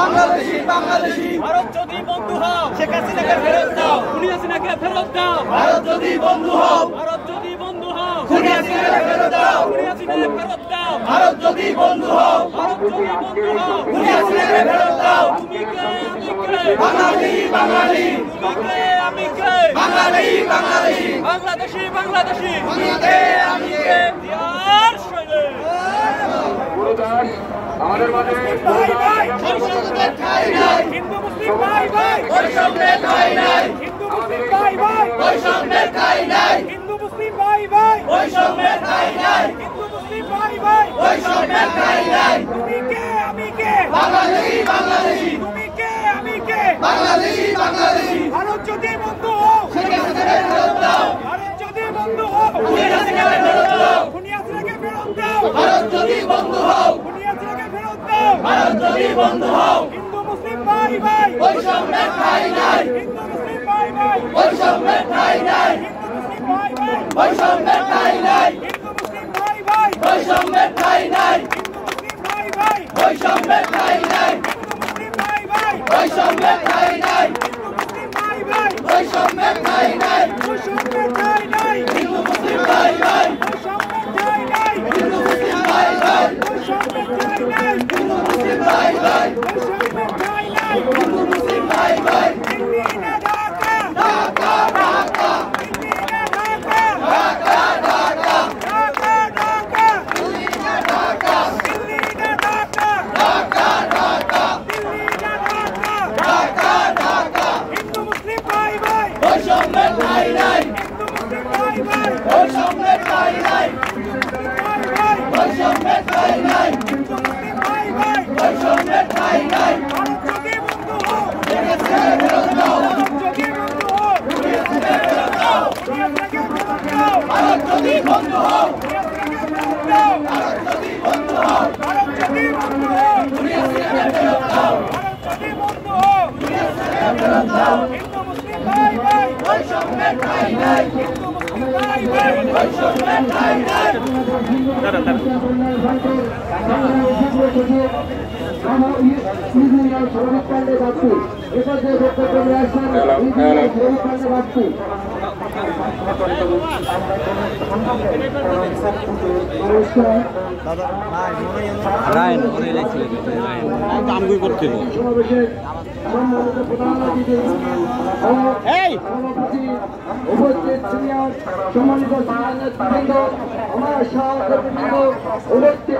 বাংলাদেশি বাংলাদেশি ভারত যদি বন্ধু হও শেখ হাসিনাকে ফেরত দাও খুনি হাসিনাকে ফেরত দাও ভারত যদি বন্ধু হও ভারত যদি বন্ধু হও খুনি হাসিনাকে ফেরত দাও খুনি হাসিনাকে ফেরত দাও ভারত যদি বন্ধু হও ভারত যদি বন্ধু হও খুনি হাসিনাকে ফেরত দাও তুমি কে আমি কে বাঙালি বাঙালি তুমি কে আমি কে বাঙালি বাঙালি বাংলাদেশি বাংলাদেশি তুমি কে আমি কে ইয়ার শৈলে আমাদের মাঝে ভাই ভাই বৈষম্যের ঠাঁই নাই হিন্দু মুসলিম ভাই ভাই বৈষম্যের ঠাঁই নাই হিন্দু মুসলিম ভাই ভাই বৈষম্যের ঠাঁই নাই হিন্দু মুসলিম ভাই ভাই বৈষম্যের ঠাঁই নাই হিন্দু মুসলিম ভাই ভাই বৈষম্যের ঠাঁই নাই তুমি কে আমি কে বাংলাদেশি বাংলাদেশি তুমি কে আমি কে বাংলাদেশি বাংলাদেশি ভারত যদি বন্ধু হও শেখ হাসিনাকে ফেরত দাও ভারত যদি বন্ধু হও খুনি হাসিনাকে ফেরত দাও খুনি হাসিনাকে ফেরত দাও ভারত যদি বন্ধু হও খুনি হাসিনাকে ফেরত দাও ভারত যদি বন্ধু হও হিন্দু মুসলিম ভাই ভাই বৈষম্যের ঠাঁই নাই হিন্দু মুসলিম ভাই ভাই বৈষম্যের ঠাঁই নাই হিন্দু মুসলিম ভাই ভাই বৈষম্যের ঠাঁই নাই হিন্দু মুসলিম ভাই ভাই বৈষম্যের ঠাঁই নাই হিন্দু মুসলিম ভাই ভাই বৈষম্যের ঠাঁই নাই হিন্দু মুসলিম ভাই ভাই বৈষম্যের ঠাঁই নাই হিন্দু মুসলিম ভাই ভাই বৈষম্যের ঠাঁই নাই বৈষম্যের ঠাঁই নাই হিন্দু মুসলিম ভাই ভাই বৈষম্যের ঠাঁই নাই হিন্দু মুসলিম ভাই ভাই বৈষম্যের ঠাঁই নাই হিন্দু মুসলিম ভাই ভাই বৈষম্যের ঠাঁই নাই হিন্দু মুসলিম ভাই ভাই দিল্লি না ঢাকা ঢাকা ঢাকা দিল্লি না ঢাকা ঢাকা ঢাকা ঢাকা ঢাকা দিল্লি না ঢাকা দিল্লি না ঢাকা ঢাকা ঢাকা দিল্লি না ঢাকা ঢাকা ঢাকা হিন্দু মুসলিম ভাই ভাই বৈষম্যের ঠাঁই নাই হিন্দু মুসলিম ভাই ভাই বৈষম্যের ঠাঁই নাই ভাই ভাই বৈষম্যের ঠাঁই নাই হিন্দু মুসলিম ভাই ভাই বৈষম্যের ঠাঁই নাই ভারত যদি বন্ধু হও শেখ হাসিনাকে ফেরত দাও ভারত যদি বন্ধু হও খুনি হাসিনাকে ফেরত দাও খুনি হাসিনাকে ফেরত দাও ভারত যদি বন্ধু হও খুনি হাসিনাকে ফেরত দাও ভারত যদি বন্ধু হও ভারত যদি বন্ধু হও খুনি হাসিনাকে ফেরত দাও ভারত যদি বন্ধু হও খুনি হাসিনাকে ফেরত দাও হিন্দু মুসলিম ভাই ভাই বৈষম্যের ঠাঁই নাই হিন্দু মুসলিম ভাই ভাই বৈষম্যের ঠাঁই নাই কামগুই করছিল এই উপস্থিত সিনিয়র সম্মানিত সাংবাদিকবৃন্দ আমার সহকর্মীবৃন্দ উপস্থিত